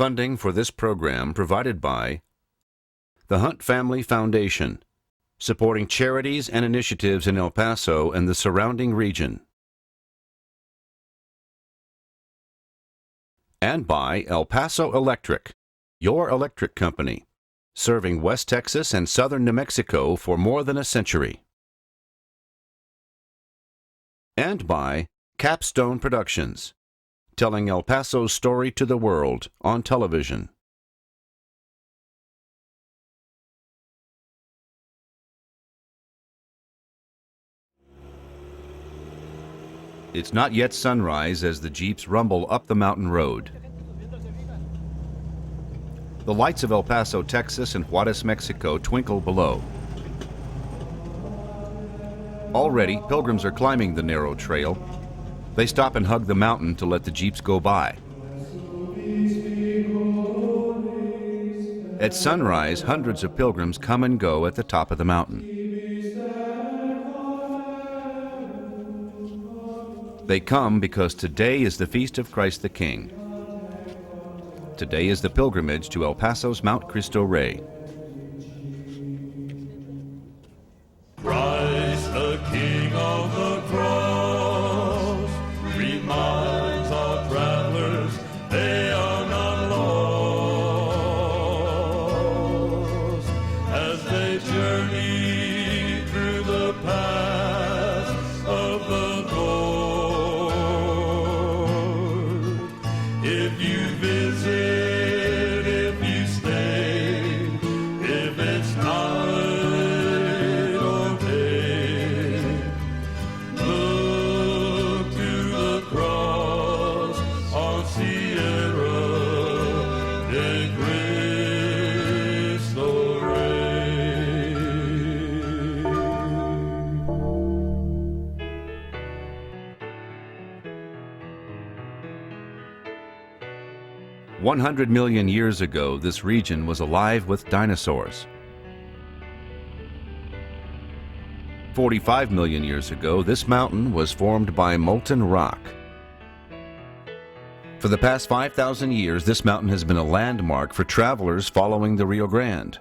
Funding for this program provided by the Hunt Family Foundation, supporting charities and initiatives in El Paso and the surrounding region. And by El Paso Electric, your electric company, serving West Texas and southern New Mexico for more than a century. And by Capstone Productions, telling El Paso's story to the world on television. It's not yet sunrise as the Jeeps rumble up the mountain road. The lights of El Paso, Texas and Juarez, Mexico twinkle below. Already, pilgrims are climbing the narrow trail. They stop and hug the mountain to let the Jeeps go by. At sunrise, hundreds of pilgrims come and go at the top of the mountain. They come because today is the Feast of Christ the King. Today is the pilgrimage to El Paso's Mount Cristo Rey. Christ the King on the cross reminds all travelers they are not lost as they journey through the paths of the Lord. If you visit, if you stay, if it's not $100 million years ago, this region was alive with dinosaurs. 45 million years ago, this mountain was formed by molten rock. For the past 5,000 years, this mountain has been a landmark for travelers following the Rio Grande.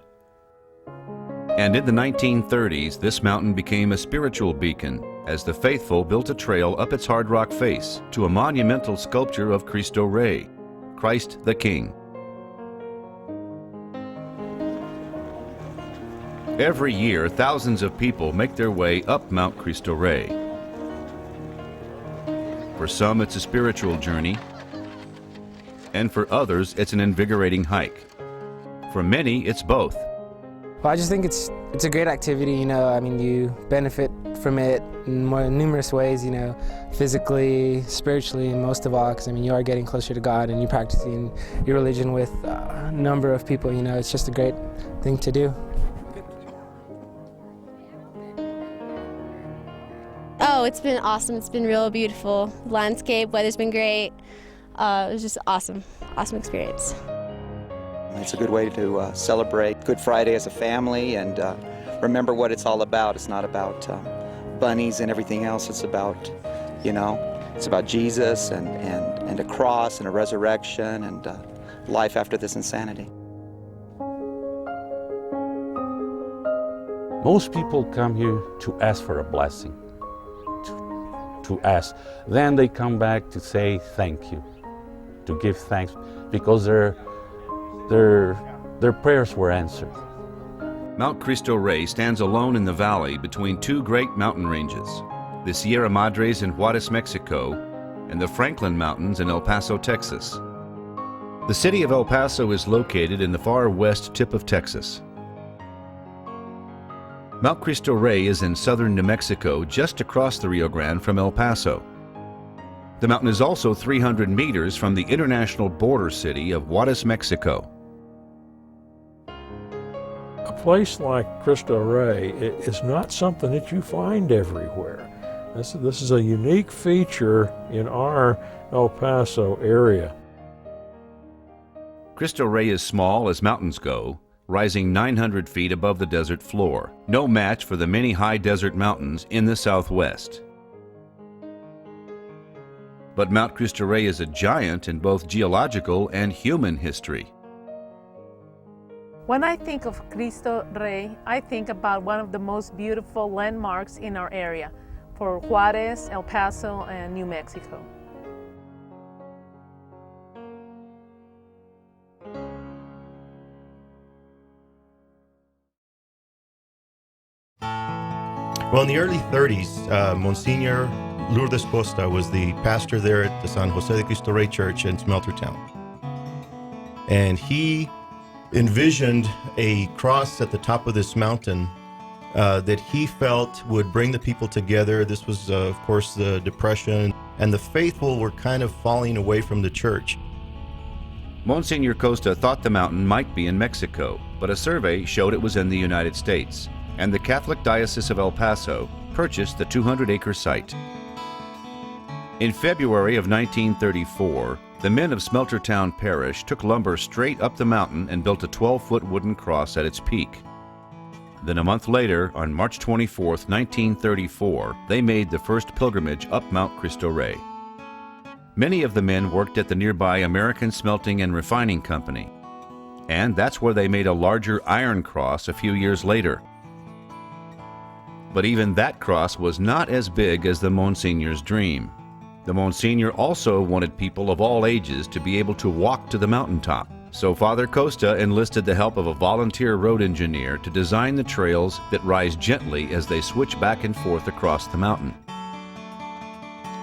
And in the 1930s, this mountain became a spiritual beacon as the faithful built a trail up its hard rock face to a monumental sculpture of Cristo Rey, Christ the King. Every year, thousands of people make their way up Mount Cristo Rey. For some, it's a spiritual journey, and for others, it's an invigorating hike. For many, it's both. Well, I just think it's a great activity, you know. I mean, you benefit from it in numerous ways, you know, physically, spiritually, and most of all, because I mean, you are getting closer to God and you're practicing your religion with a number of people, you know. It's just a great thing to do. Oh, it's been awesome. It's been real beautiful. Landscape, weather's been great. It was just awesome experience. It's a good way to celebrate Good Friday as a family and remember what it's all about. It's not about bunnies and everything else. It's about, you know, it's about Jesus and a cross and a resurrection and life after this insanity. Most people come here to ask for a blessing, to ask. Then they come back to say thank you, to give thanks, because their prayers were answered. Mount Cristo Rey stands alone in the valley between two great mountain ranges, the Sierra Madres in Juarez, Mexico, and the Franklin Mountains in El Paso, Texas. The city of El Paso is located in the far west tip of Texas. Mount Cristo Rey is in southern New Mexico, just across the Rio Grande from El Paso. The mountain is also 300 meters from the international border city of Juarez, Mexico. A place like Cristo Rey is not something that you find everywhere. This is a unique feature in our El Paso area. Cristo Rey is small as mountains go, rising 900 feet above the desert floor, no match for the many high desert mountains in the southwest. But Mount Cristo Rey is a giant in both geological and human history. When I think of Cristo Rey, I think about one of the most beautiful landmarks in our area for Juarez, El Paso, and New Mexico. Well, in the early 30s, Monsignor Lourdes Costa was the pastor there at the San Jose de Cristo Rey Church in Smeltertown. And he envisioned a cross at the top of this mountain that he felt would bring the people together. This was, of course, the Depression, and the faithful were kind of falling away from the church. Monsignor Costa thought the mountain might be in Mexico, but a survey showed it was in the United States, and the Catholic Diocese of El Paso purchased the 200-acre site. In February of 1934, the men of Smeltertown Parish took lumber straight up the mountain and built a 12-foot wooden cross at its peak. Then a month later, on March 24, 1934, they made the first pilgrimage up Mount Cristo Rey. Many of the men worked at the nearby American Smelting and Refining Company, and that's where they made a larger iron cross a few years later. But even that cross was not as big as the Monsignor's dream. The Monsignor also wanted people of all ages to be able to walk to the mountaintop. So Father Costa enlisted the help of a volunteer road engineer to design the trails that rise gently as they switch back and forth across the mountain.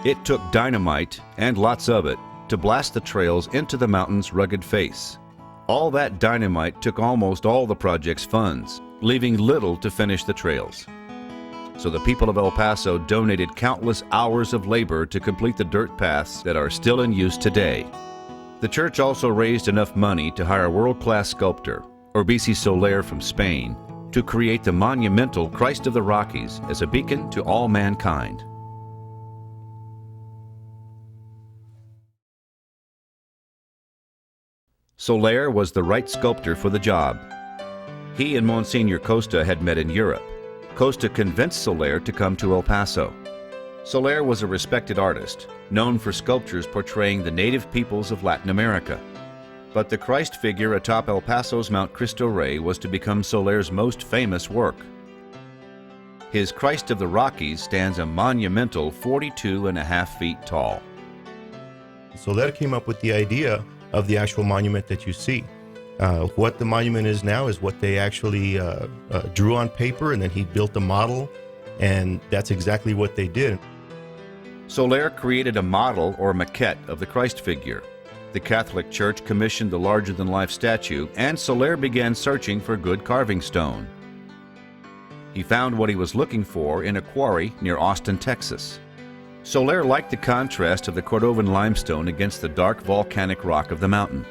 It took dynamite, and lots of it, to blast the trails into the mountain's rugged face. All that dynamite took almost all the project's funds, leaving little to finish the trails. So the people of El Paso donated countless hours of labor to complete the dirt paths that are still in use today. The church also raised enough money to hire a world-class sculptor, Urbici Soler from Spain, to create the monumental Christ of the Rockies as a beacon to all mankind. Soler was the right sculptor for the job. He and Monsignor Costa had met in Europe. Costa convinced Soler to come to El Paso. Soler was a respected artist, known for sculptures portraying the native peoples of Latin America. But the Christ figure atop El Paso's Mount Cristo Rey was to become Soler's most famous work. His Christ of the Rockies stands a monumental 42.5 feet tall. Soler came up with the idea of the actual monument that you see. What the monument is now is what they actually drew on paper, and then he built a model, and that's exactly what they did. Soler created a model or maquette of the Christ figure. The Catholic Church commissioned the larger-than-life statue, and Soler began searching for good carving stone. He found what he was looking for in a quarry near Austin, Texas. Soler liked the contrast of the Cordovan limestone against the dark volcanic rock of the mountain.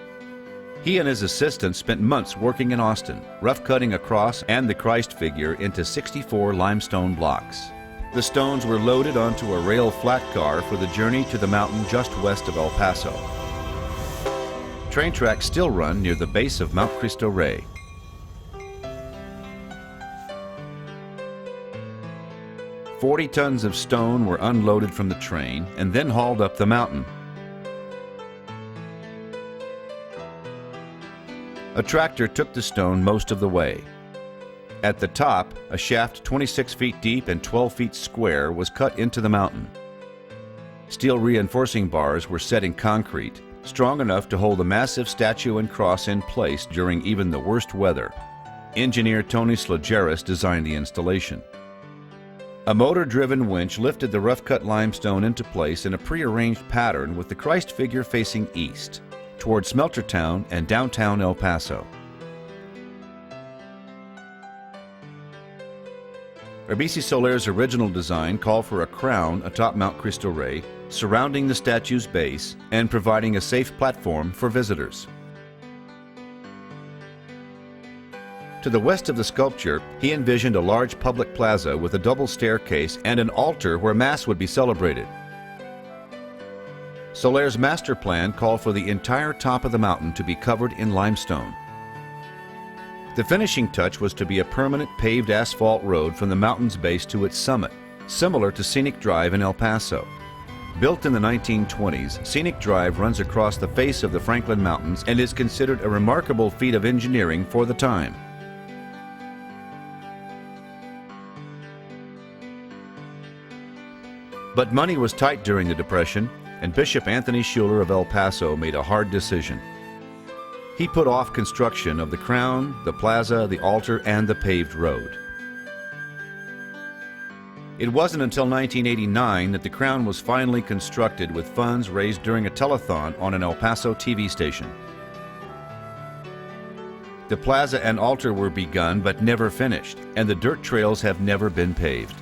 He and his assistant spent months working in Austin, rough-cutting a cross and the Christ figure into 64 limestone blocks. The stones were loaded onto a rail flat car for the journey to the mountain just west of El Paso. Train tracks still run near the base of Mount Cristo Rey. "40 tons of stone were unloaded from the train and then hauled up the mountain. A tractor took the stone most of the way. At the top, a shaft 26 feet deep and 12 feet square was cut into the mountain. Steel reinforcing bars were set in concrete, strong enough to hold the massive statue and cross in place during even the worst weather. Engineer Tony Slageris designed the installation. A motor-driven winch lifted the rough-cut limestone into place in a prearranged pattern with the Christ figure facing east, toward Smeltertown and downtown El Paso. Urbici Soler's original design called for a crown atop Mount Cristo Rey, surrounding the statue's base and providing a safe platform for visitors. To the west of the sculpture, he envisioned a large public plaza with a double staircase and an altar where Mass would be celebrated. Soler's master plan called for the entire top of the mountain to be covered in limestone. The finishing touch was to be a permanent paved asphalt road from the mountain's base to its summit, similar to Scenic Drive in El Paso. Built in the 1920s, Scenic Drive runs across the face of the Franklin Mountains and is considered a remarkable feat of engineering for the time. But money was tight during the Depression, and Bishop Anthony Schuler of El Paso made a hard decision. He put off construction of the crown, the plaza, the altar, and the paved road. It wasn't until 1989 that the crown was finally constructed with funds raised during a telethon on an El Paso TV station. The plaza and altar were begun but never finished, and the dirt trails have never been paved.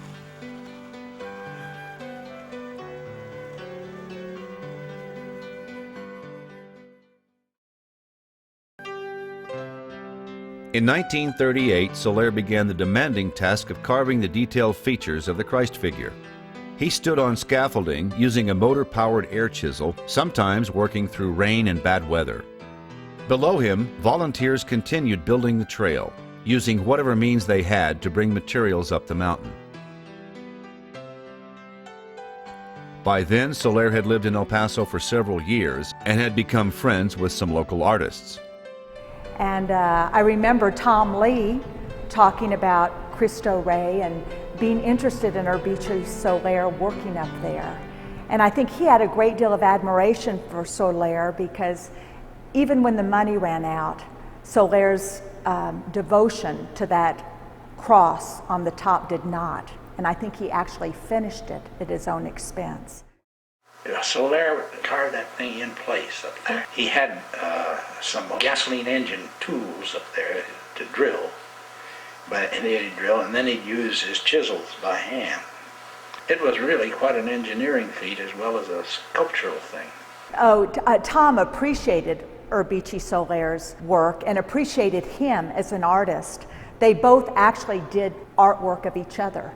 In 1938, Soler began the demanding task of carving the detailed features of the Christ figure. He stood on scaffolding using a motor-powered air chisel, sometimes working through rain and bad weather. Below him, volunteers continued building the trail, using whatever means they had to bring materials up the mountain. By then, Soler had lived in El Paso for several years and had become friends with some local artists. And I remember Tom Lee talking about Cristo Rey and being interested in Urbici Soler working up there. And I think he had a great deal of admiration for Soler because even when the money ran out, Soler's devotion to that cross on the top did not. And I think he actually finished it at his own expense. Soler carved that thing in place up there. He had some gasoline engine tools up there to drill, but he'd drill and then he'd use his chisels by hand. It was really quite an engineering feat as well as a sculptural thing. Tom appreciated Urbici Soler's work and appreciated him as an artist. They both actually did artwork of each other.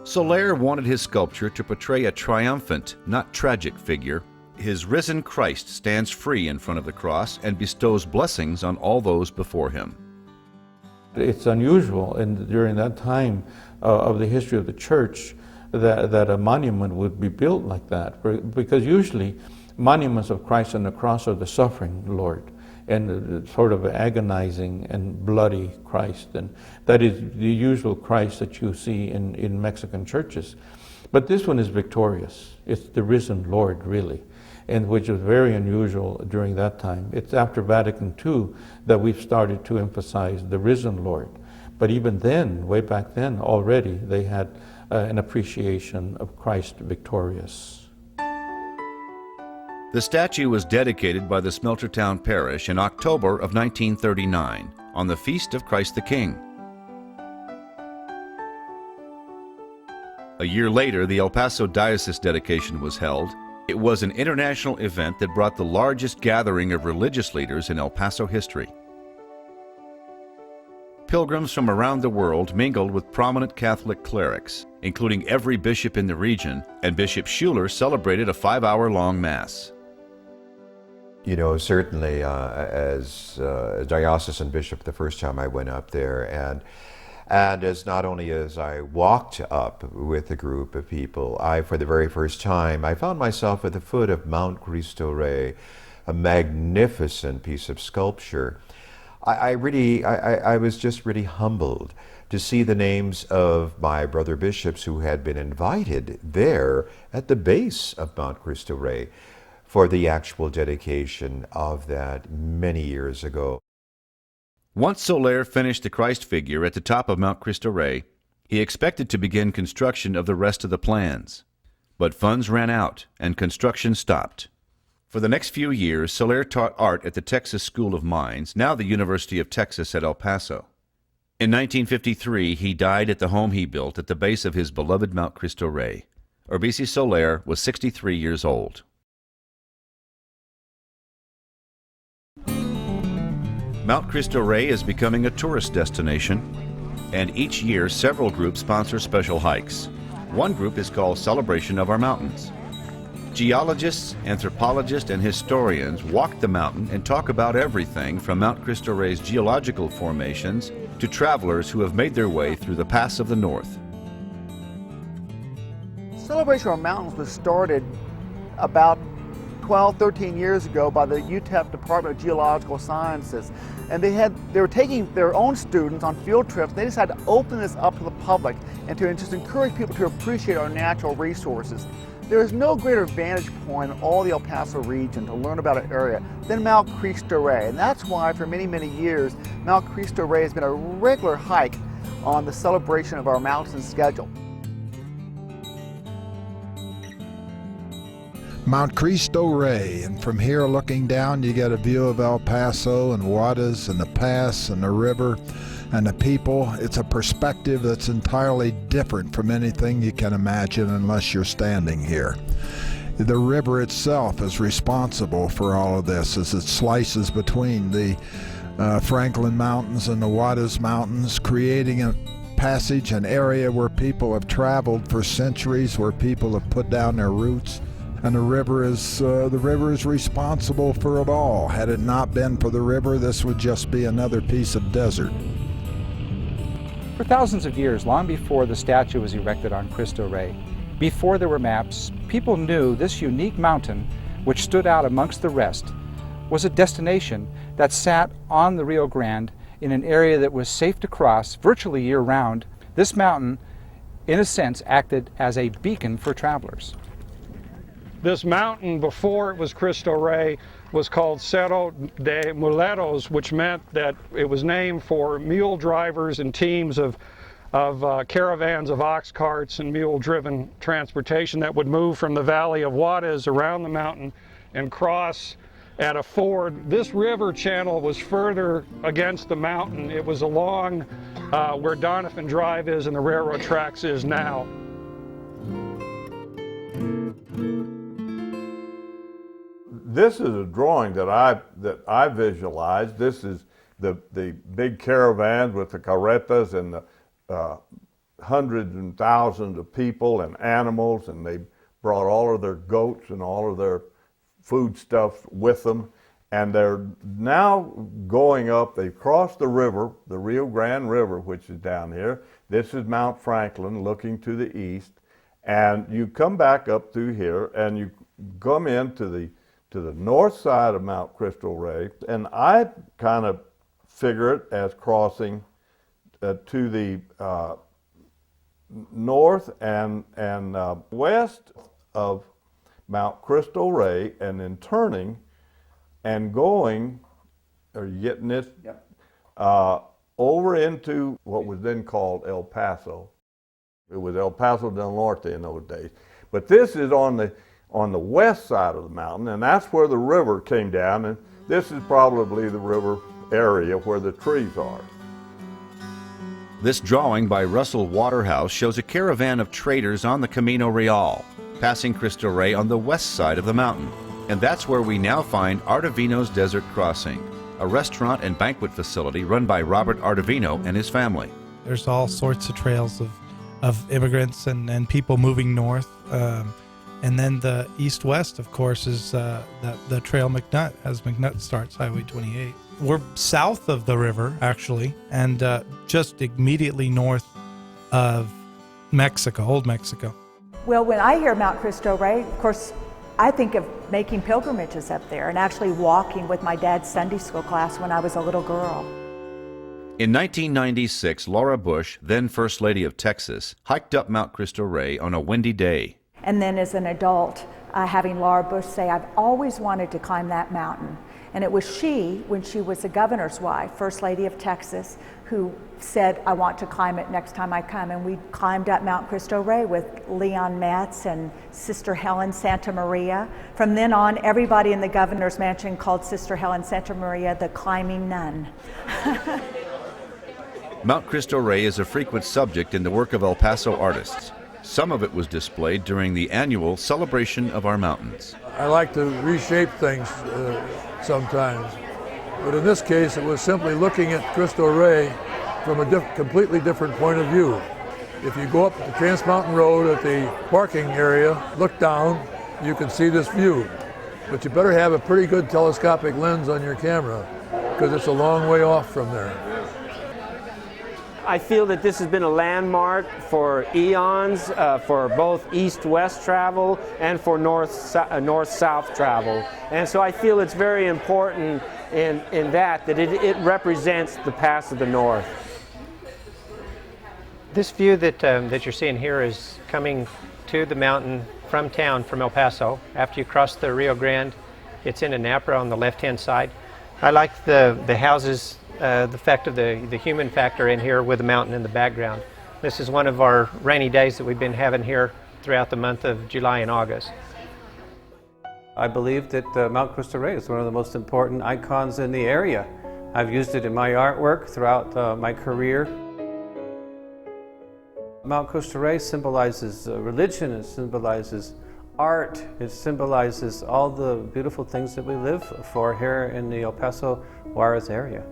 Soler wanted his sculpture to portray a triumphant, not tragic figure. His risen Christ stands free in front of the cross and bestows blessings on all those before him. It's unusual during that time of the history of the church that a monument would be built like that, because usually monuments of Christ on the cross are the suffering Lord and sort of agonizing and bloody Christ, and that is the usual Christ that you see in Mexican churches. But this one is victorious. It's the risen Lord, really, and which is very unusual during that time. It's after Vatican II that we've started to emphasize the risen Lord. But even then, way back then, already they had an appreciation of Christ victorious. The statue was dedicated by the Smeltertown Parish in October of 1939 on the Feast of Christ the King. A year later, the El Paso Diocese dedication was held. It was an international event that brought the largest gathering of religious leaders in El Paso history. Pilgrims from around the world mingled with prominent Catholic clerics, including every bishop in the region, and Bishop Schuler celebrated a 5-hour-long Mass. You know, certainly as a diocesan bishop the first time I went up there, and as not only as I walked up with a group of people, for the very first time, I found myself at the foot of Mount Cristo Rey, a magnificent piece of sculpture. I was just really humbled to see the names of my brother bishops who had been invited there at the base of Mount Cristo Rey for the actual dedication of that many years ago. Once Soler finished the Christ figure at the top of Mount Cristo Rey, he expected to begin construction of the rest of the plans. But funds ran out and construction stopped. For the next few years, Soler taught art at the Texas School of Mines, now the University of Texas at El Paso. In 1953, he died at the home he built at the base of his beloved Mount Cristo Rey. Urbici Soler was 63 years old. Mount Cristo Rey is becoming a tourist destination, and each year several groups sponsor special hikes. One group is called Celebration of Our Mountains. Geologists, anthropologists, and historians walk the mountain and talk about everything from Mount Cristo Rey's geological formations to travelers who have made their way through the Pass of the North. Celebration of Mountains was started about 12, 13 years ago by the UTEP Department of Geological Sciences. And they were taking their own students on field trips. They decided to open this up to the public and to just encourage people to appreciate our natural resources. There is no greater vantage point in all the El Paso region to learn about an area than Mount Cristo Rey. And that's why for many, many years, Mount Cristo Rey has been a regular hike on the celebration of our mountain schedule. Mount Cristo Rey, and from here looking down you get a view of El Paso and Juarez and the pass and the river and the people. It's a perspective that's entirely different from anything you can imagine unless you're standing here. The river itself is responsible for all of this as it slices between the Franklin Mountains and the Juarez Mountains, creating a passage, an area where people have traveled for centuries, where people have put down their roots. And the river is responsible for it all. Had it not been for the river, this would just be another piece of desert. For thousands of years, long before the statue was erected on Cristo Rey, before there were maps, people knew this unique mountain, which stood out amongst the rest, was a destination that sat on the Rio Grande in an area that was safe to cross virtually year-round. This mountain, in a sense, acted as a beacon for travelers. This mountain, before it was Cristo Rey, was called Cerro de Muleros, which meant that it was named for mule drivers and teams of caravans of ox carts and mule-driven transportation that would move from the valley of Juarez around the mountain and cross at a ford. This river channel was further against the mountain. It was along where Donovan Drive is and the railroad tracks is now. This is a drawing that I visualized. This is the big caravans with the carretas and the hundreds and thousands of people and animals, and they brought all of their goats and all of their food stuff with them. And they're now going up, they've crossed the river, the Rio Grande River, which is down here. This is Mount Franklin looking to the east. And you come back up through here and you come into the north side of Mount Cristo Rey, and I kind of figure it as crossing to the north and west of Mount Cristo Rey, and then turning and going, are you getting this? Yep. Over into what was then called El Paso. It was El Paso del Norte in those days. But this is on the west side of the mountain, and that's where the river came down, and this is probably the river area where the trees are. This drawing by Russell Waterhouse shows a caravan of traders on the Camino Real, passing Cristo Rey on the west side of the mountain. And that's where we now find Ardavino's Desert Crossing, a restaurant and banquet facility run by Robert Ardavino and his family. There's all sorts of trails of immigrants and people moving north. And then the east-west, of course, is the Trail McNutt, as McNutt starts Highway 28. We're south of the river, actually, and just immediately north of Mexico, Old Mexico. Well, when I hear Mount Cristo Rey, of course, I think of making pilgrimages up there and actually walking with my dad's Sunday school class when I was a little girl. In 1996, Laura Bush, then First Lady of Texas, hiked up Mount Cristo Rey on a windy day. And then as an adult, having Laura Bush say, I've always wanted to climb that mountain. And it was she, when she was the governor's wife, First Lady of Texas, who said, I want to climb it next time I come. And we climbed up Mount Cristo Rey with Leon Metz and Sister Helen Santa Maria. From then on, everybody in the governor's mansion called Sister Helen Santa Maria the climbing nun. Mount Cristo Rey is a frequent subject in the work of El Paso artists. Some of it was displayed during the annual Celebration of Our Mountains. I like to reshape things sometimes, but in this case it was simply looking at Cristo Rey from a completely different point of view. If you go up the Trans Mountain Road at the parking area, look down, you can see this view. But you better have a pretty good telescopic lens on your camera because it's a long way off from there. I feel that this has been a landmark for eons, for both east-west travel and for north-south travel. And so I feel it's very important in that it represents the Pass of the North. This view that you're seeing here is coming to the mountain from town, from El Paso. After you cross the Rio Grande, it's in Anapra on the left-hand side. I like the houses, the fact of the human factor in here with the mountain in the background. This is one of our rainy days that we've been having here throughout the month of July and August. I believe that Mount Cristo Rey is one of the most important icons in the area. I've used it in my artwork throughout my career. Mount Cristo Rey symbolizes religion, it symbolizes art, it symbolizes all the beautiful things that we live for here in the El Paso, Juarez area.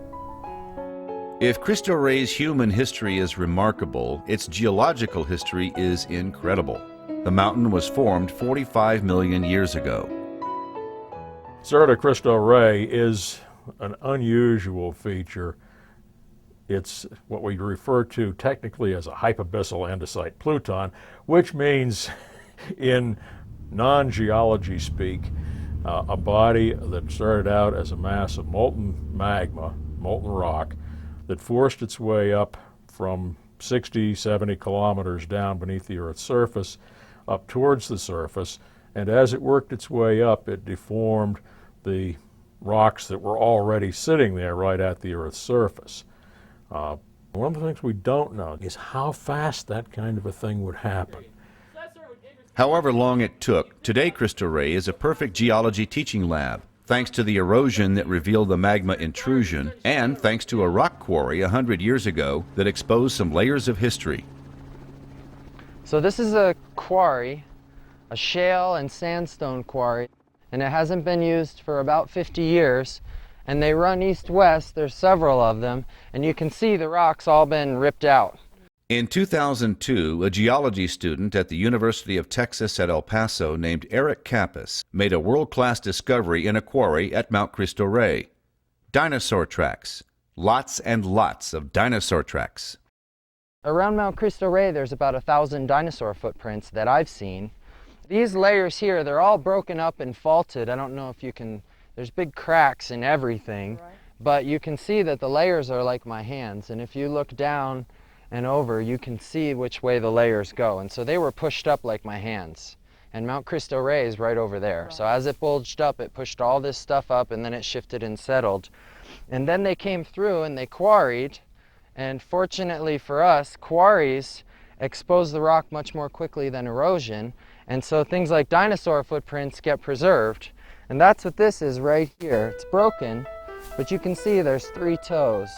If Cristo Rey's human history is remarkable, its geological history is incredible. The mountain was formed 45 million years ago. Cerro de Cristo Rey is an unusual feature. It's what we refer to technically as a hypabyssal andesite pluton, which means in non-geology speak, a body that started out as a mass of molten magma, molten rock, that forced its way up from 60, 70 kilometers down beneath the Earth's surface, up towards the surface, and as it worked its way up, it deformed the rocks that were already sitting there right at the Earth's surface. One of the things we don't know is how fast that kind of a thing would happen. However long it took, today Cristo Rey is a perfect geology teaching lab, thanks to the erosion that revealed the magma intrusion, and thanks to a rock quarry 100 years ago that exposed some layers of history. So this is a quarry, a shale and sandstone quarry, and it hasn't been used for about 50 years. And they run east-west, there's several of them, and you can see the rocks all been ripped out. In 2002, a geology student at the University of Texas at El Paso named Eric Kappas made a world-class discovery in a quarry at Mount Cristo Rey. Dinosaur tracks. Lots and lots of dinosaur tracks. Around Mount Cristo Rey, there's about 1,000 dinosaur footprints that I've seen. These layers here, they're all broken up and faulted. I don't know if you can, there's big cracks in everything, but you can see that the layers are like my hands, and if you look down and over, you can see which way the layers go. And so they were pushed up like my hands. And Mount Cristo Rey is right over there. So as it bulged up, it pushed all this stuff up, and then it shifted and settled. And then they came through and they quarried, and fortunately for us, quarries expose the rock much more quickly than erosion, and so things like dinosaur footprints get preserved. And that's what this is right here. It's broken, but you can see there's 3 toes.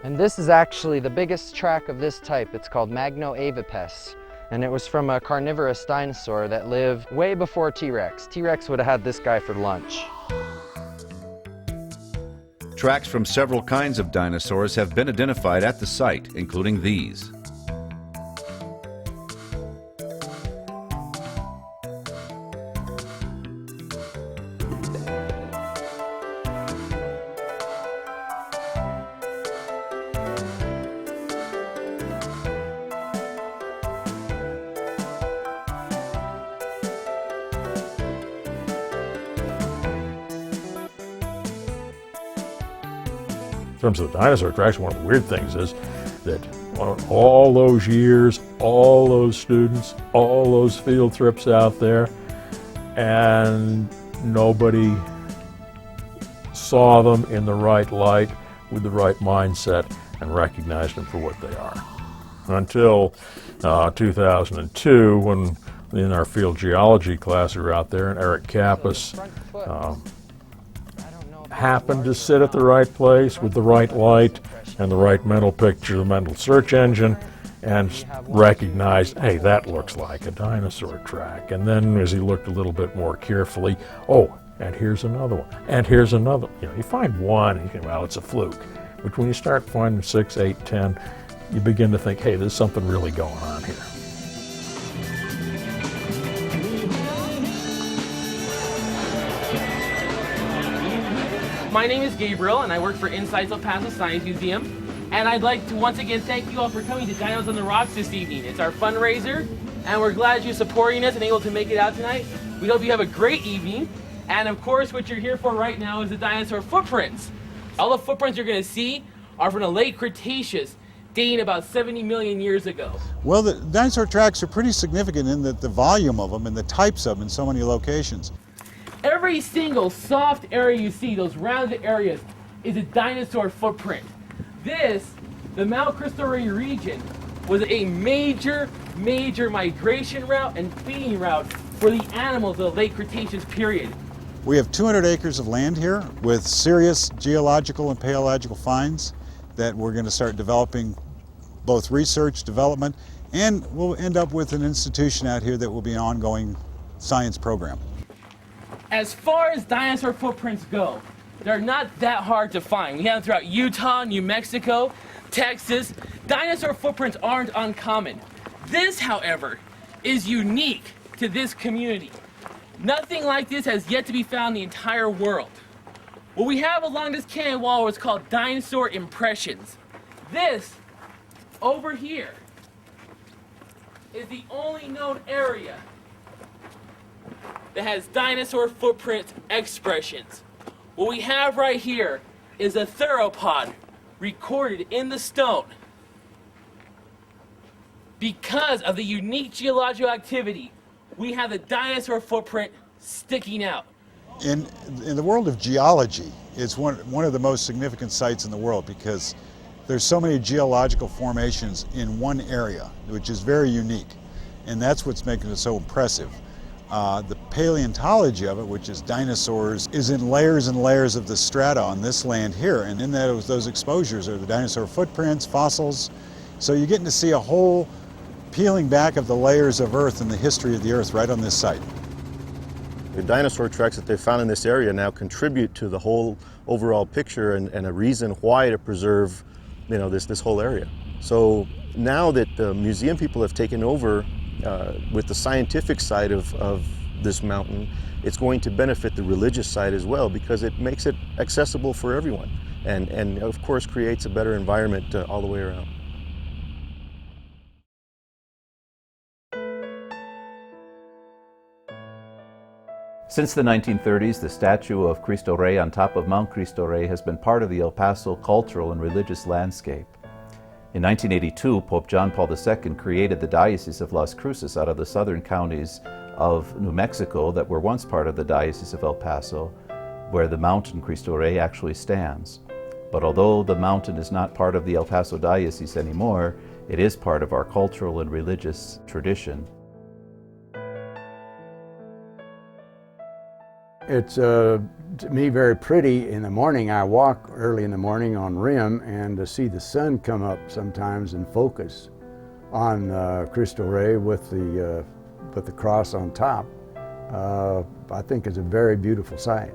And this is actually the biggest track of this type. It's called Magnoavipes, and it was from a carnivorous dinosaur that lived way before T-Rex. T-Rex would have had this guy for lunch. Tracks from several kinds of dinosaurs have been identified at the site, including these. In terms of the dinosaur tracks, one of the weird things is that all those years, all those students, all those field trips out there, and nobody saw them in the right light with the right mindset and recognized them for what they are. Until 2002, when in our field geology class we were out there, and Eric Kappas happened to sit at the right place with the right light and the right mental picture, the mental search engine, and recognized, hey, that looks like a dinosaur track. And then as he looked a little bit more carefully, oh, and here's another one, and here's another. You know, you find one, you think, well, it's a fluke. But when you start finding 6, 8, 10, you begin to think, hey, there's something really going on here. My name is Gabriel, and I work for Insights El Paso Science Museum. And I'd like to once again thank you all for coming to Dinos on the Rocks this evening. It's our fundraiser, and we're glad you're supporting us and able to make it out tonight. We hope you have a great evening. And of course, what you're here for right now is the dinosaur footprints. All the footprints you're going to see are from the late Cretaceous, dating about 70 million years ago. Well, the dinosaur tracks are pretty significant in the volume of them and the types of them in so many locations. Every single soft area you see, those rounded areas, is a dinosaur footprint. This, the Mount Cristo Rey region, was a major migration route and feeding route for the animals of the late Cretaceous period. We have 200 acres of land here with serious geological and paleological finds that we're going to start developing both research, development, and we'll end up with an institution out here that will be an ongoing science program. As far as dinosaur footprints go, they're not that hard to find. We have them throughout Utah, New Mexico, Texas. Dinosaur footprints aren't uncommon. This, however, is unique to this community. Nothing like this has yet to be found in the entire world. What we have along this canyon wall is called dinosaur impressions. This, over here, is the only known area that has dinosaur footprint expressions. What we have right here is a theropod recorded in the stone. Because of the unique geological activity, we have the dinosaur footprint sticking out. In the world of geology, it's one of the most significant sites in the world because there's so many geological formations in one area, which is very unique. And that's what's making it so impressive. The paleontology of it, which is dinosaurs, is in layers and layers of the strata on this land here. And in those exposures are the dinosaur footprints, fossils. So you're getting to see a whole peeling back of the layers of Earth and the history of the Earth right on this site. The dinosaur tracks that they found in this area now contribute to the whole overall picture and a reason why to preserve, this whole area. So now that the museum people have taken over with the scientific side of this mountain, it's going to benefit the religious side as well because it makes it accessible for everyone and of course creates a better environment all the way around. Since the 1930s, the statue of Cristo Rey on top of Mount Cristo Rey has been part of the El Paso cultural and religious landscape. In 1982, Pope John Paul II created the Diocese of Las Cruces out of the southern counties of New Mexico that were once part of the Diocese of El Paso, where the mountain Cristo Rey actually stands. But although the mountain is not part of the El Paso Diocese anymore, it is part of our cultural and religious tradition. It's to me very pretty. In the morning, I walk early in the morning on Rim, and to see the sun come up sometimes and focus on Cristo Rey with the cross on top, I think is a very beautiful sight.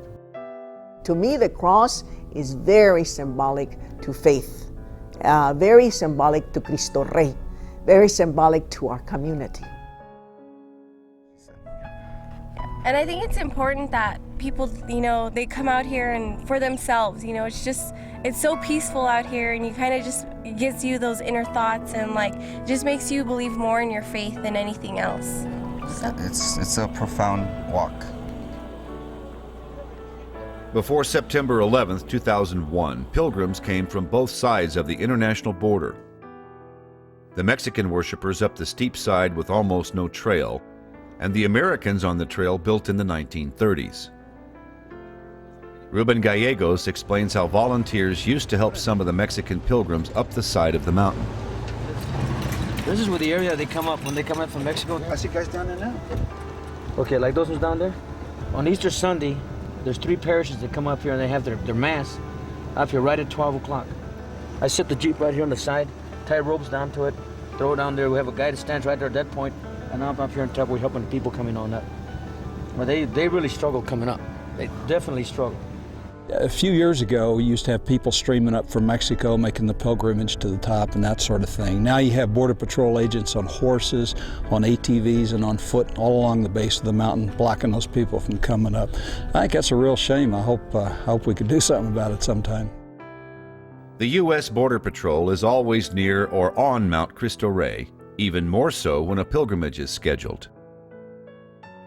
To me, the cross is very symbolic to faith, very symbolic to Cristo Rey, very symbolic to our community. And I think it's important that people, they come out here and for themselves, it's so peaceful out here and it gives you those inner thoughts and just makes you believe more in your faith than anything else. It's a profound walk. Before September 11th, 2001, pilgrims came from both sides of the international border. The Mexican worshippers up the steep side with almost no trail, and the Americans on the trail built in the 1930s. Ruben Gallegos explains how volunteers used to help some of the Mexican pilgrims up the side of the mountain. This is where the area they come up when they come in from Mexico. I see guys down there now. Okay, like those ones down there. On Easter Sunday, there's 3 parishes that come up here and they have their mass up here right at 12 o'clock. I set the Jeep right here on the side, tie ropes down to it, throw it down there. We have a guy that stands right there at that point, and I'm up here on top. We're helping the people coming on up. Well, they really struggle coming up. They definitely struggle. A few years ago, we used to have people streaming up from Mexico making the pilgrimage to the top and that sort of thing. Now you have Border Patrol agents on horses, on ATVs, and on foot all along the base of the mountain, blocking those people from coming up. I think that's a real shame. I hope we could do something about it sometime. The U.S. Border Patrol is always near or on Mount Cristo Rey, even more so when a pilgrimage is scheduled.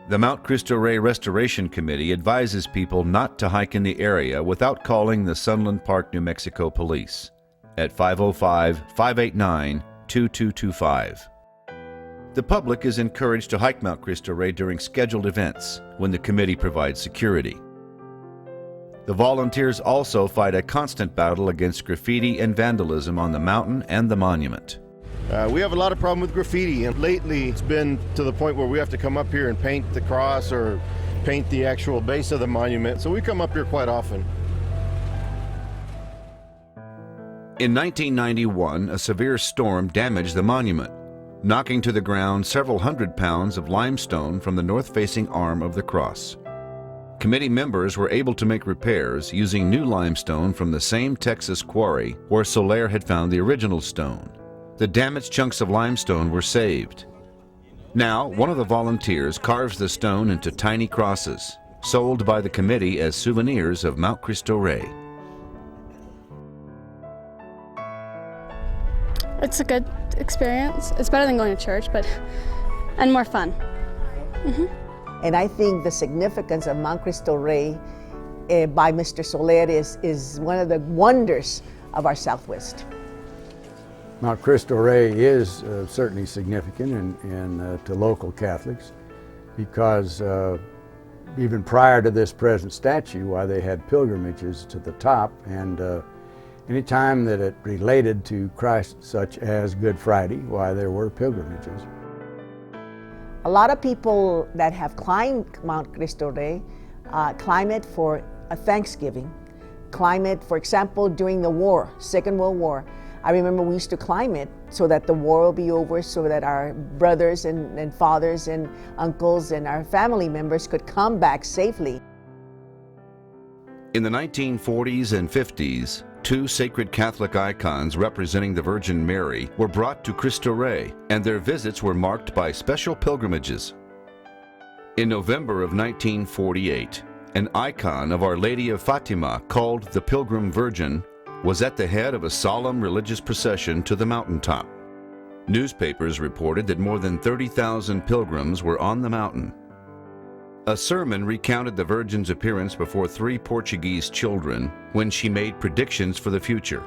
The Mount Cristo Rey Restoration Committee advises people not to hike in the area without calling the Sunland Park, New Mexico Police at 505-589-2225. The public is encouraged to hike Mount Cristo Rey during scheduled events when the committee provides security. The volunteers also fight a constant battle against graffiti and vandalism on the mountain and the monument. We have a lot of problem with graffiti, and lately it's been to the point where we have to come up here and paint the cross or paint the actual base of the monument, so we come up here quite often. In 1991, a severe storm damaged the monument, knocking to the ground several hundred pounds of limestone from the north-facing arm of the cross. Committee members were able to make repairs using new limestone from the same Texas quarry where Soler had found the original stone. The damaged chunks of limestone were saved. Now, one of the volunteers carves the stone into tiny crosses, sold by the committee as souvenirs of Mount Cristo Rey. It's a good experience. It's better than going to church, and more fun. And I think the significance of Mount Cristo Rey by Mr. Soler is one of the wonders of our Southwest. Mount Cristo Rey is certainly significant to local Catholics because even prior to this present statue, why they had pilgrimages to the top, and any time that it related to Christ, such as Good Friday, why there were pilgrimages. A lot of people that have climbed Mount Cristo Rey climb it for a Thanksgiving, climb it, for example, during the war, Second World War. I remember we used to climb it so that the war will be over, so that our brothers and fathers and uncles and our family members could come back safely. In the 1940s and 50s, two sacred Catholic icons representing the Virgin Mary were brought to Cristo Rey, and their visits were marked by special pilgrimages. In November of 1948, an icon of Our Lady of Fatima called the Pilgrim Virgin was at the head of a solemn religious procession to the mountaintop. Newspapers reported that more than 30,000 pilgrims were on the mountain. A sermon recounted the Virgin's appearance before 3 Portuguese children when she made predictions for the future.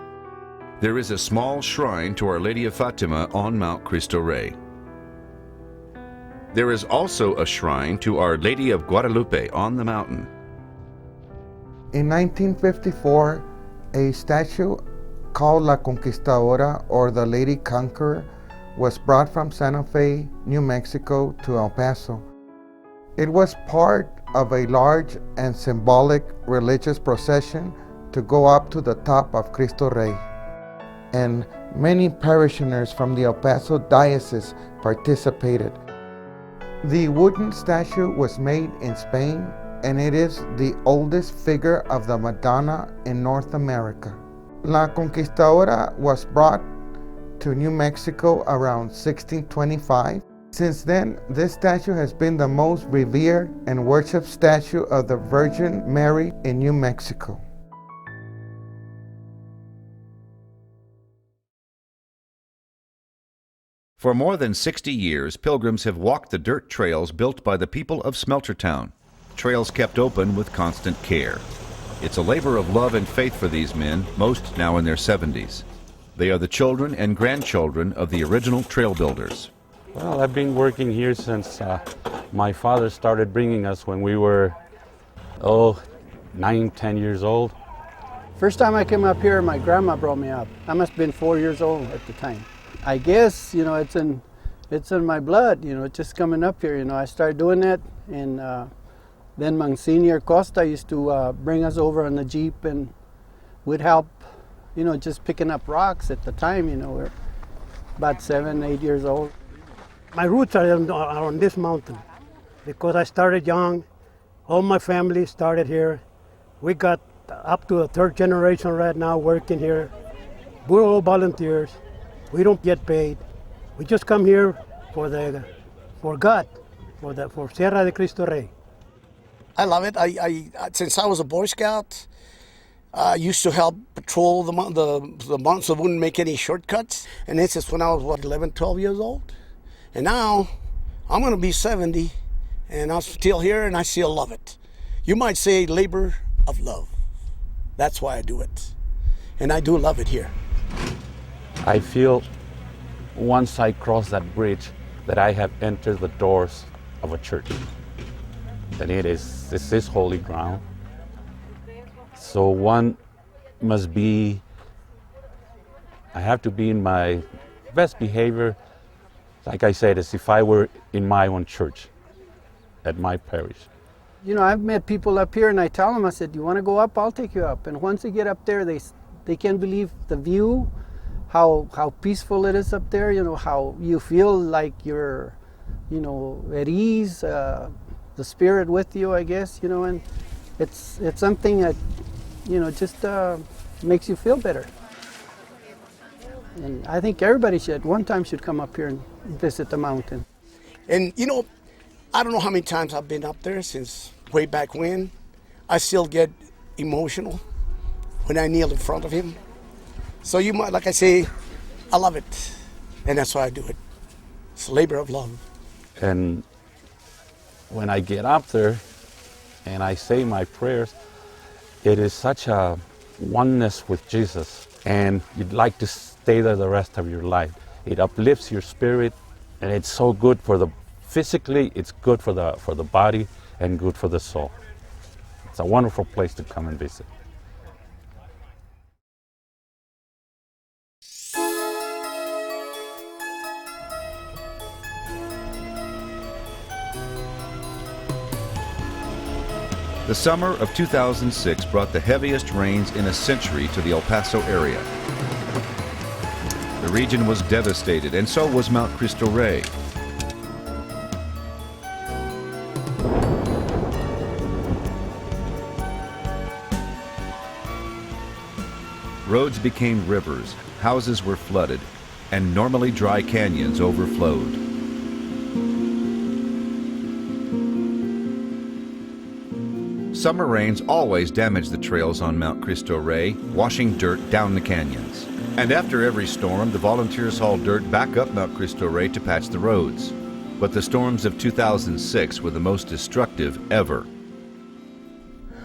There is a small shrine to Our Lady of Fatima on Mount Cristo Rey. There is also a shrine to Our Lady of Guadalupe on the mountain. In 1954, a statue called La Conquistadora, or the Lady Conqueror, was brought from Santa Fe, New Mexico to El Paso. It was part of a large and symbolic religious procession to go up to the top of Cristo Rey, and many parishioners from the El Paso Diocese participated. The wooden statue was made in Spain, and it is the oldest figure of the Madonna in North America. La Conquistadora was brought to New Mexico around 1625. Since then, this statue has been the most revered and worshipped statue of the Virgin Mary in New Mexico. For more than 60 years, pilgrims have walked the dirt trails built by the people of Smeltertown, trails kept open with constant care. It's a labor of love and faith for these men, most now in their 70s. They are the children and grandchildren of the original trail builders. Well, I've been working here since my father started bringing us when we were, 9, 10 years old. First time I came up here, my grandma brought me up. I must have been 4 years old at the time. I guess, it's in my blood, just coming up here, I started doing that, and then Monsignor Costa used to bring us over on the Jeep and would help, just picking up rocks at the time, we're about 7, 8 years old. My roots are on this mountain because I started young. All my family started here. We got up to the third generation right now working here. We're all volunteers. We don't get paid. We just come here for God, for Sierra de Cristo Rey. I love it. I since I was a Boy Scout, I used to help patrol the mountains so wouldn't make any shortcuts. And this is when I was, 11, 12 years old? And now I'm going to be 70, and I'm still here, and I still love it. You might say labor of love. That's why I do it. And I do love it here. I feel once I cross that bridge that I have entered the doors of a church. And this is holy ground. So one must be, I have to be in my best behavior, like I said, as if I were in my own church, at my parish. You know, I've met people up here and I tell them, I said, you want to go up? I'll take you up. And once they get up there, they can't believe the view, how peaceful it is up there, you know, how you feel like you're, you know, at ease, the spirit with you, I guess, you know, and it's something that, you know, just makes you feel better. And I think everybody one time should come up here and visit the mountain. And, you know, I don't know how many times I've been up there since way back when. I still get emotional when I kneel in front of him. So you might, like I say, I love it. And that's why I do it. It's a labor of love. And when I get up there and I say my prayers, it is such a oneness with Jesus. And you'd like to stay there the rest of your life. It uplifts your spirit, and it's so good for the physically, it's good for the body and good for the soul. It's a wonderful place to come and visit. The summer of 2006 brought the heaviest rains in a century to the El Paso area. The region was devastated, and so was Mount Cristo Rey. Roads became rivers, houses were flooded, and normally dry canyons overflowed. Summer rains always damage the trails on Mount Cristo Rey, washing dirt down the canyons. And after every storm, the volunteers hauled dirt back up Mount Cristo Rey to patch the roads. But the storms of 2006 were the most destructive ever.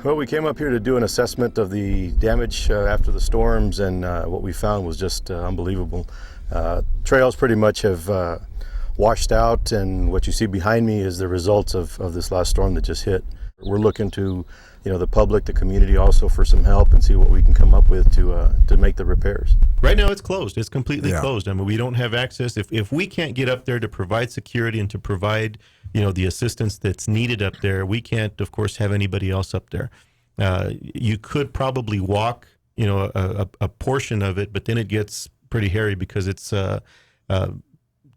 Well, we came up here to do an assessment of the damage after the storms, and what we found was just unbelievable. Trails pretty much have washed out, and what you see behind me is the results of this last storm that just hit. We're looking to, the public, the community also for some help and see what we can come up with to make the repairs. Right now it's closed. It's completely closed. I mean, we don't have access. If we can't get up there to provide security and to provide, the assistance that's needed up there, we can't, of course, have anybody else up there. You could probably walk, a portion of it, but then it gets pretty hairy because it's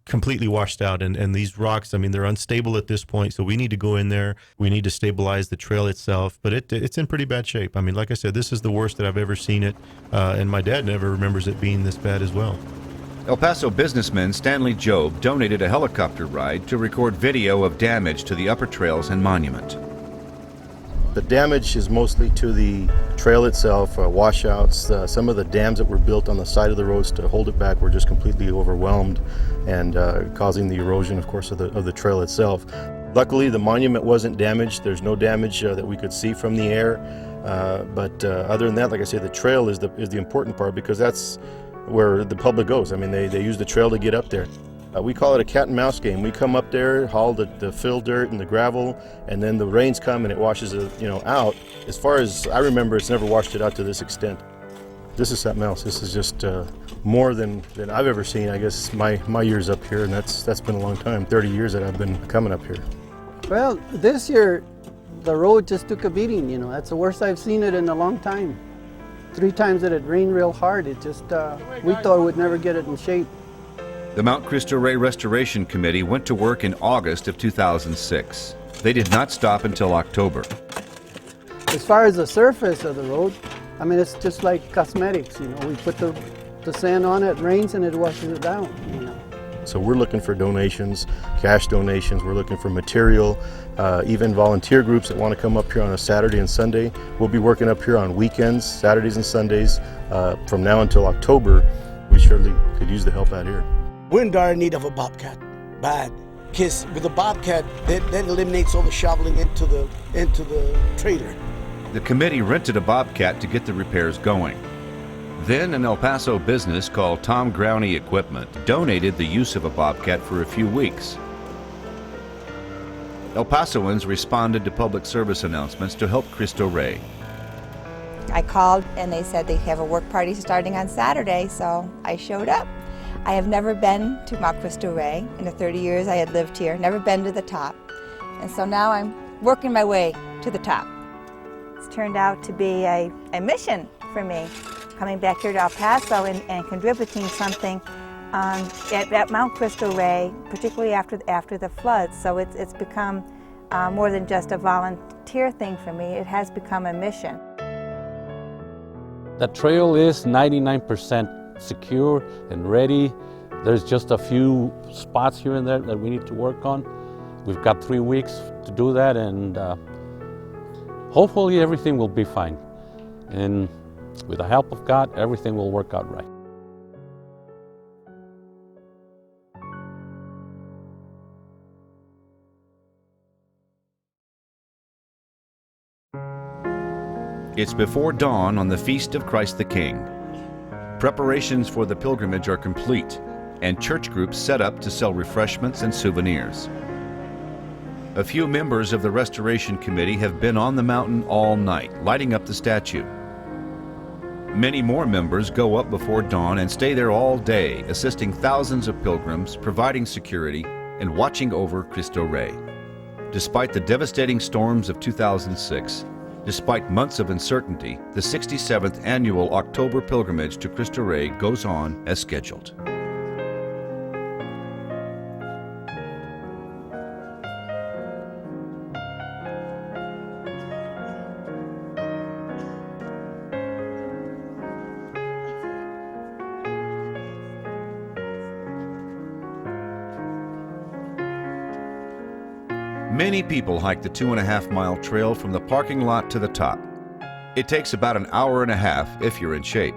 completely washed out, and these rocks, I mean, they're unstable at this point, so we need to go in there. We need to stabilize the trail itself, but it's in pretty bad shape. I mean, like I said, this is the worst that I've ever seen it, and my dad never remembers it being this bad as well. El Paso businessman Stanley Job donated a helicopter ride to record video of damage to the upper trails and monument. The damage is mostly to the trail itself, washouts. Some of the dams that were built on the side of the roads to hold it back were just completely overwhelmed and causing the erosion, of course, of the trail itself. Luckily, the monument wasn't damaged. There's no damage that we could see from the air. But other than that, like I say, the trail is the important part because that's where the public goes. I mean, they use the trail to get up there. We call it a cat and mouse game. We come up there, haul the fill dirt and the gravel, and then the rains come and it washes it, out. As far as I remember, it's never washed it out to this extent. This is something else. This is just more than I've ever seen. I guess my years up here, and that's been a long time. 30 years that I've been coming up here. Well, this year the road just took a beating. That's the worst I've seen it in a long time. 3 times that it rained real hard. It just we thought we'd never get it in shape. The Mount Cristo Rey Restoration Committee went to work in August of 2006. They did not stop until October. As far as the surface of the road, I mean, it's just like cosmetics, you know. We put the sand on it, rains, and it washes it down, you know. So we're looking for donations, cash donations, we're looking for material, even volunteer groups that want to come up here on a Saturday and Sunday. We'll be working up here on weekends, Saturdays and Sundays, from now until October. We surely could use the help out here. We're in dire need of a bobcat, bad. Because with the bobcat, that eliminates all the shoveling into the trailer. The committee rented a bobcat to get the repairs going. Then an El Paso business called Tom Growney Equipment donated the use of a bobcat for a few weeks. El Pasoans responded to public service announcements to help Cristo Rey. I called and they said they have a work party starting on Saturday, so I showed up. I have never been to Mount Cristo Rey. In the 30 years I had lived here, never been to the top. And so now I'm working my way to the top. It's turned out to be a mission for me, coming back here to El Paso and contributing something at Mount Cristo Rey, particularly after the floods. So it's become more than just a volunteer thing for me. It has become a mission. The trail is 99% secure and ready. There's just a few spots here and there that we need to work on. We've got 3 weeks to do that, and hopefully everything will be fine. And with the help of God, everything will work out right. It's before dawn on the Feast of Christ the King. Preparations for the pilgrimage are complete, and church groups set up to sell refreshments and souvenirs. A few members of the Restoration Committee have been on the mountain all night, lighting up the statue. Many more members go up before dawn and stay there all day, assisting thousands of pilgrims, providing security, and watching over Cristo Rey. Despite the devastating storms of 2006, despite months of uncertainty, the 67th annual October pilgrimage to Cristo Rey goes on as scheduled. Many people hike the 2.5-mile trail from the parking lot to the top. It takes about an hour and a half if you're in shape.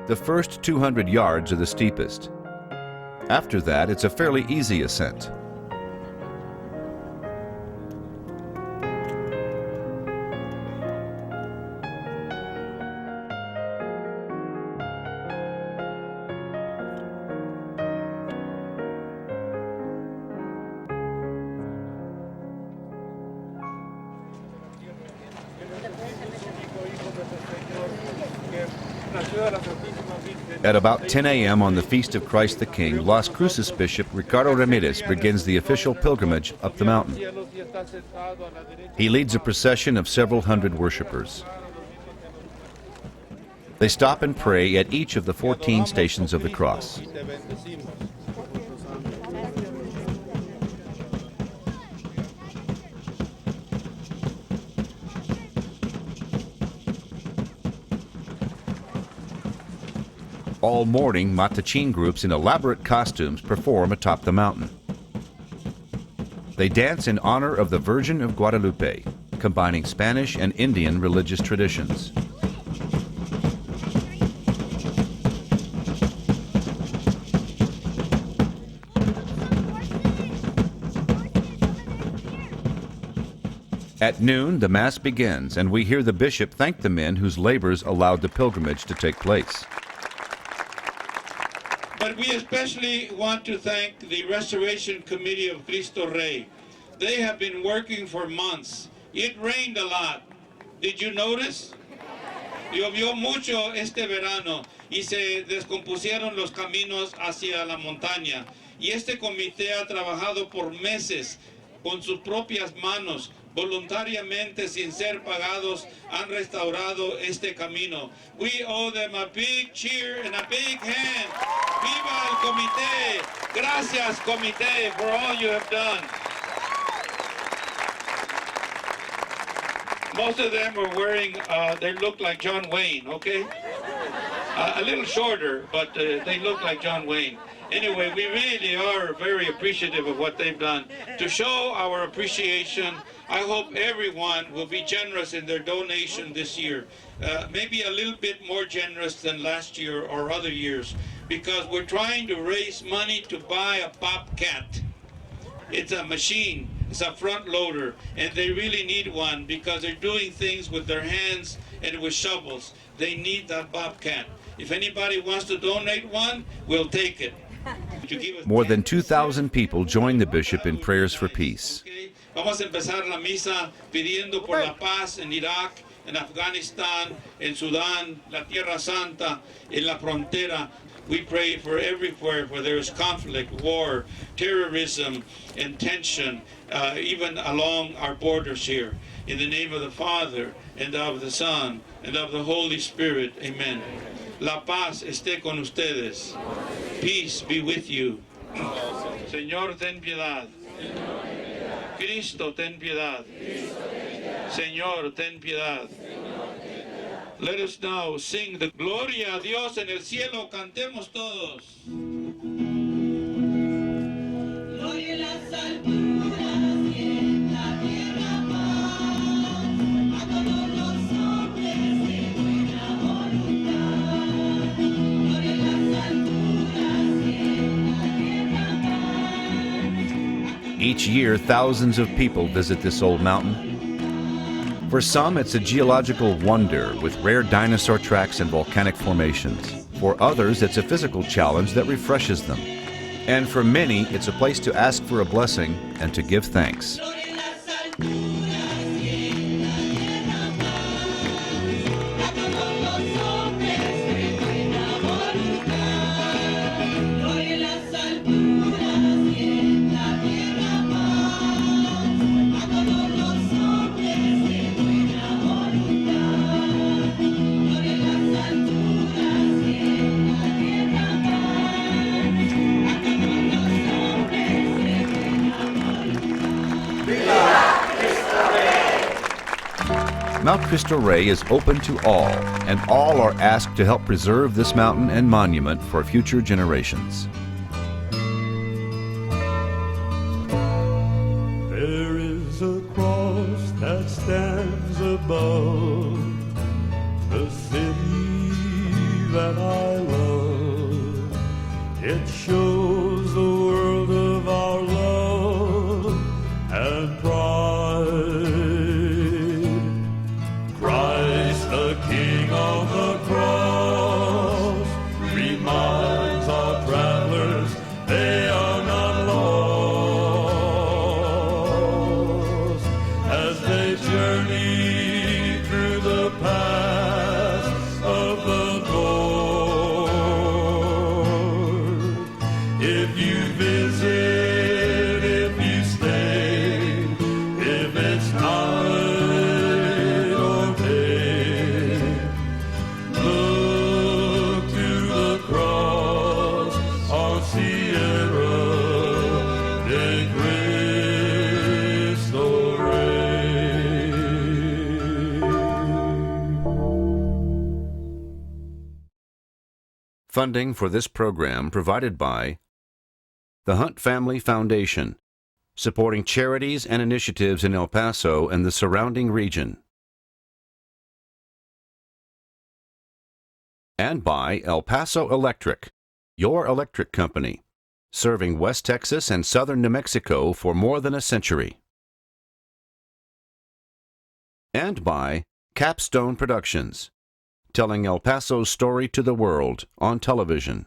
The first 200 yards are the steepest. After that, it's a fairly easy ascent. At about 10 a.m. on the Feast of Christ the King, Las Cruces Bishop Ricardo Ramirez begins the official pilgrimage up the mountain. He leads a procession of several hundred worshipers. They stop and pray at each of the 14 stations of the cross. All morning, Matachin groups in elaborate costumes perform atop the mountain. They dance in honor of the Virgin of Guadalupe, combining Spanish and Indian religious traditions. At noon, the Mass begins, and we hear the bishop thank the men whose labors allowed the pilgrimage to take place. But we especially want to thank the Restoration Committee of Cristo Rey. They have been working for months. It rained a lot. Did you notice? Llovió mucho este verano y se descompusieron los caminos hacia la montaña. Y este comité ha trabajado por meses con sus propias manos, voluntariamente sin ser pagados, han restaurado este camino. We owe them a big cheer and a big hand. ¡Viva el comité! Gracias, comité, for all you have done. Most of them are wearing, they look like John Wayne, okay? A little shorter, but they look like John Wayne. Anyway, we really are very appreciative of what they've done. To show our appreciation, I hope everyone will be generous in their donation this year. Maybe a little bit more generous than last year or other years, because we're trying to raise money to buy a bobcat. It's a machine, it's a front loader, and they really need one because they're doing things with their hands and with shovels. They need that bobcat. If anybody wants to donate one, we'll take it. More than 2,000 people joined the bishop in prayers for peace. Vamos a empezar la misa pidiendo por la paz en Irak, en Afganistán, en Sudán, la Tierra Santa, en la frontera. We pray for everywhere where there is conflict, war, terrorism, and tension, even along our borders here. In the name of the Father, and of the Son, and of the Holy Spirit. Amen. La paz esté con ustedes. Peace be with you. Señor, ten piedad. Cristo, ten piedad. Señor, ten piedad. Let us now sing the Gloria a Dios en el cielo. Cantemos todos. Gloria en las alturas y en la tierra paz a todos los hombres de buena voluntad. Gloria en las alturas y en la tierra paz. Each year, thousands of people visit this old mountain. For some, it's a geological wonder with rare dinosaur tracks and volcanic formations. For others, it's a physical challenge that refreshes them. And for many, it's a place to ask for a blessing and to give thanks. Mount Cristo Rey is open to all, and all are asked to help preserve this mountain and monument for future generations. There is a cross that stands above the city that I love. It shows the world of our love and pride. Christ the King on the cross reminds our travelers they are not lost as they journey through the paths of the Lord. If you visit, if you stay, if it's night or day, look to the cross on Sierra de Cristo Rey. Funding for this program provided by the Hunt Family Foundation, supporting charities and initiatives in El Paso and the surrounding region. And by El Paso Electric, your electric company, serving West Texas and southern New Mexico for more than a century. And by Capstone Productions, telling El Paso's story to the world on television.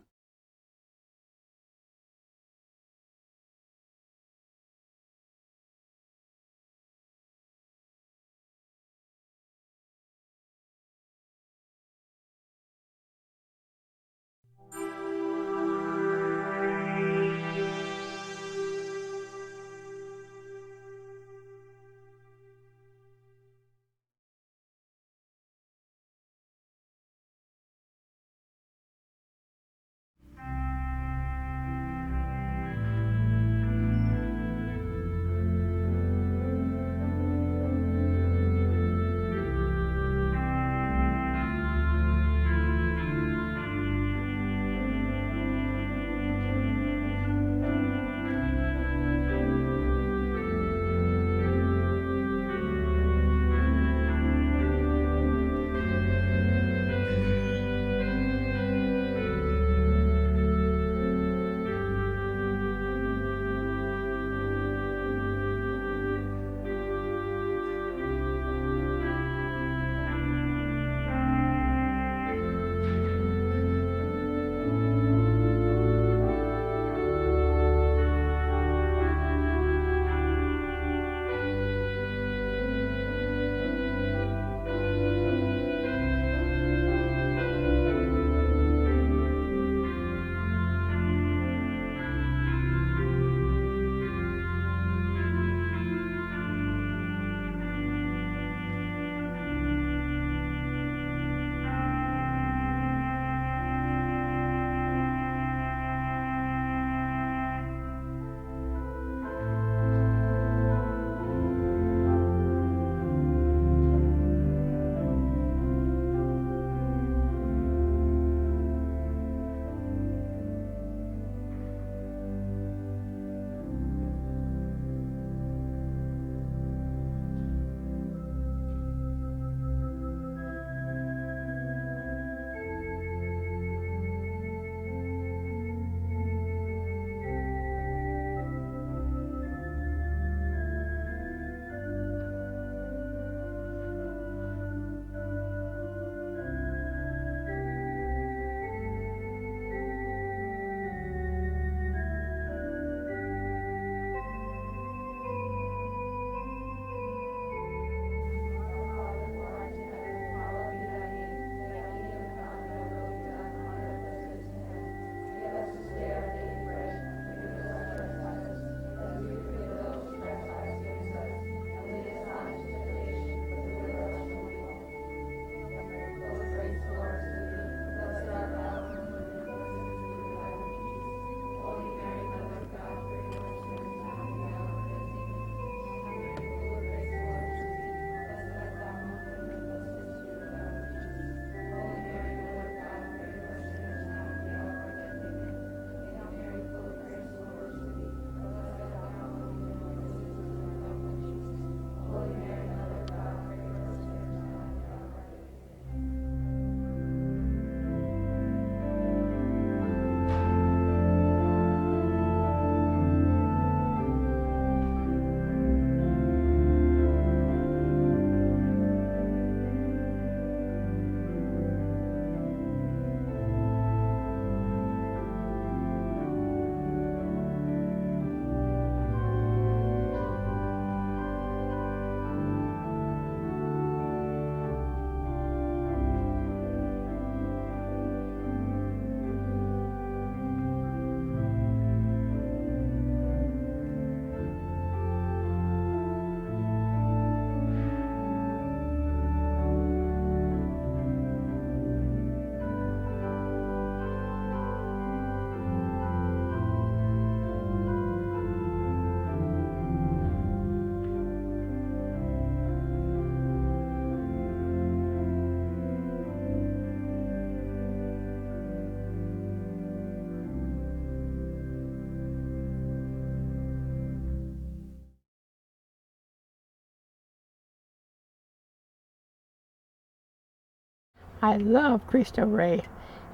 I love Cristo Rey,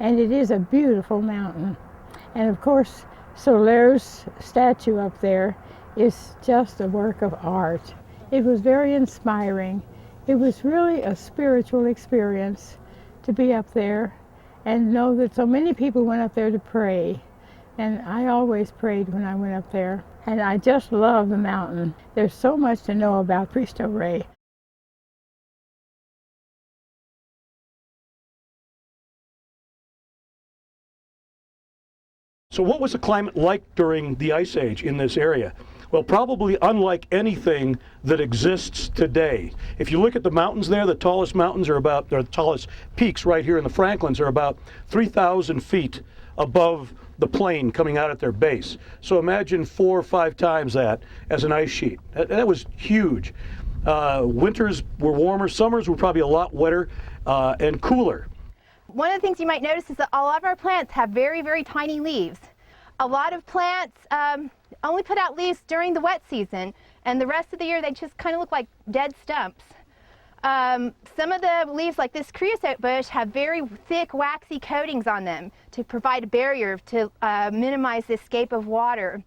and it is a beautiful mountain. And of course, Soler's statue up there is just a work of art. It was very inspiring. It was really a spiritual experience to be up there and know that so many people went up there to pray. And I always prayed when I went up there. And I just love the mountain. There's so much to know about Cristo Rey. So what was the climate like during the Ice Age in this area? Well, probably unlike anything that exists today. If you look at the mountains there, the tallest mountains are about, or the tallest peaks right here in the Franklins are about 3,000 feet above the plain coming out at their base. So imagine 4 or 5 times that as an ice sheet. That was huge. Winters were warmer, summers were probably a lot wetter and cooler. One of the things you might notice is that a lot of our plants have very, very tiny leaves. A lot of plants only put out leaves during the wet season, and the rest of the year they just kind of look like dead stumps. Some of the leaves, like this creosote bush, have very thick, waxy coatings on them to provide a barrier to minimize the escape of water.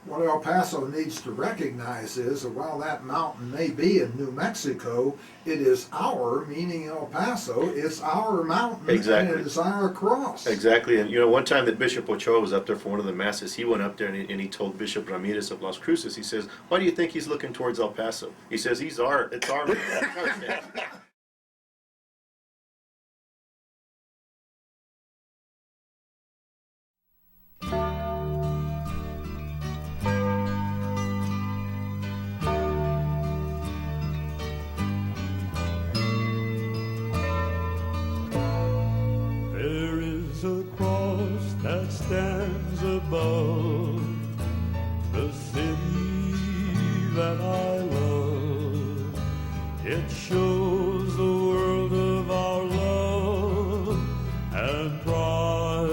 What El Paso needs to recognize is that while that mountain may be in New Mexico, it is our, meaning El Paso, it's our mountain, Exactly. and it is our cross. Exactly, and you know, one time that Bishop Ochoa was up there for one of the masses, he went up there and he told Bishop Ramirez of Las Cruces, he says, "Why do you think he's looking towards El Paso?" He says, it's our man. There is a cross that stands above the city that I love. It shows the world of our love and pride,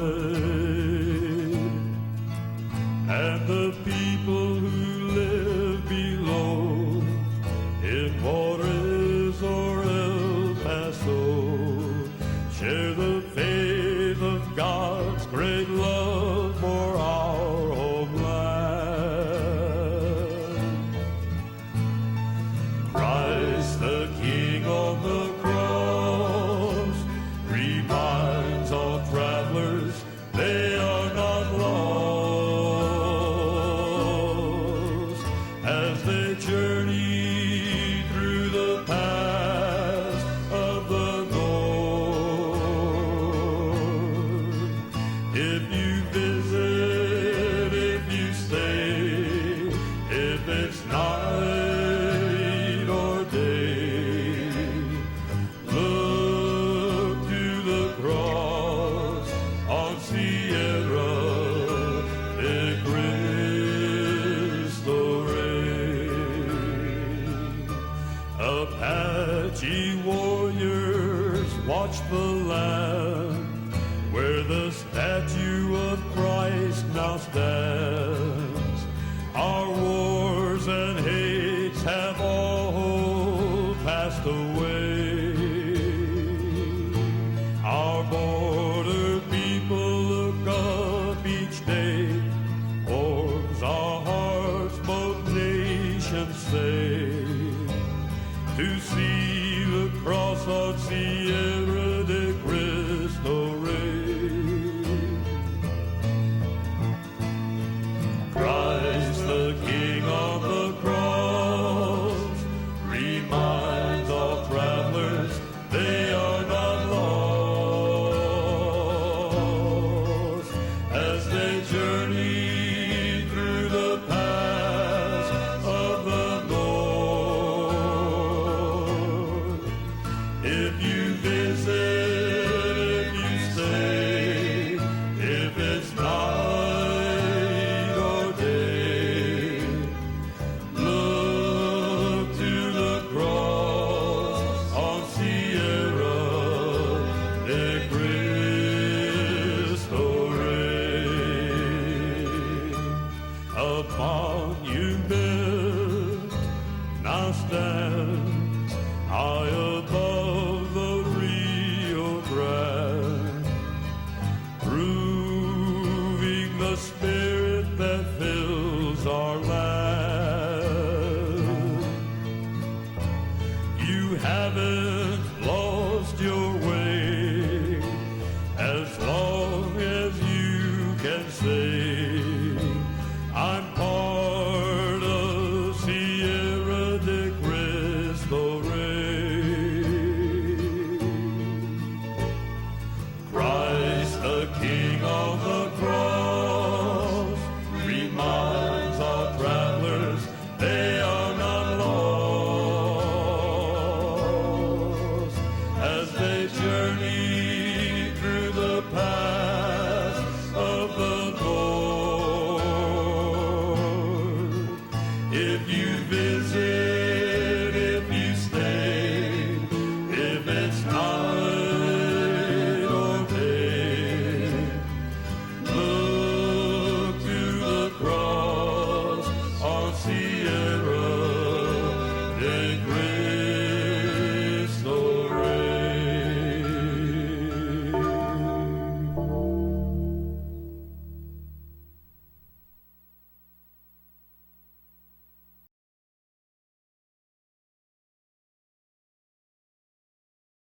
and the people who live below in Juarez or El Paso share the faith of God's great love for our homeland. Christ the King on the cross reminds all travelers they are not lost as they journey through the paths of the If you visit, if you stay, if it's night or day, look to the cross on Sierra de Cristo Rey. Apache warriors watch the land where the statue of Christ now stands. Our wars and hates have all passed away. Our border people look up each day, warms our hearts, both nations say, to see the cross on Sierra de Cristo Rey. Christ the King on the cross reminds all travelers they are not lost as they journey through the paths of the Lord. If you visit, if you stay, if it's night or day, look to the cross on Sierra de Cristo Rey. A monument now stands high above the our land.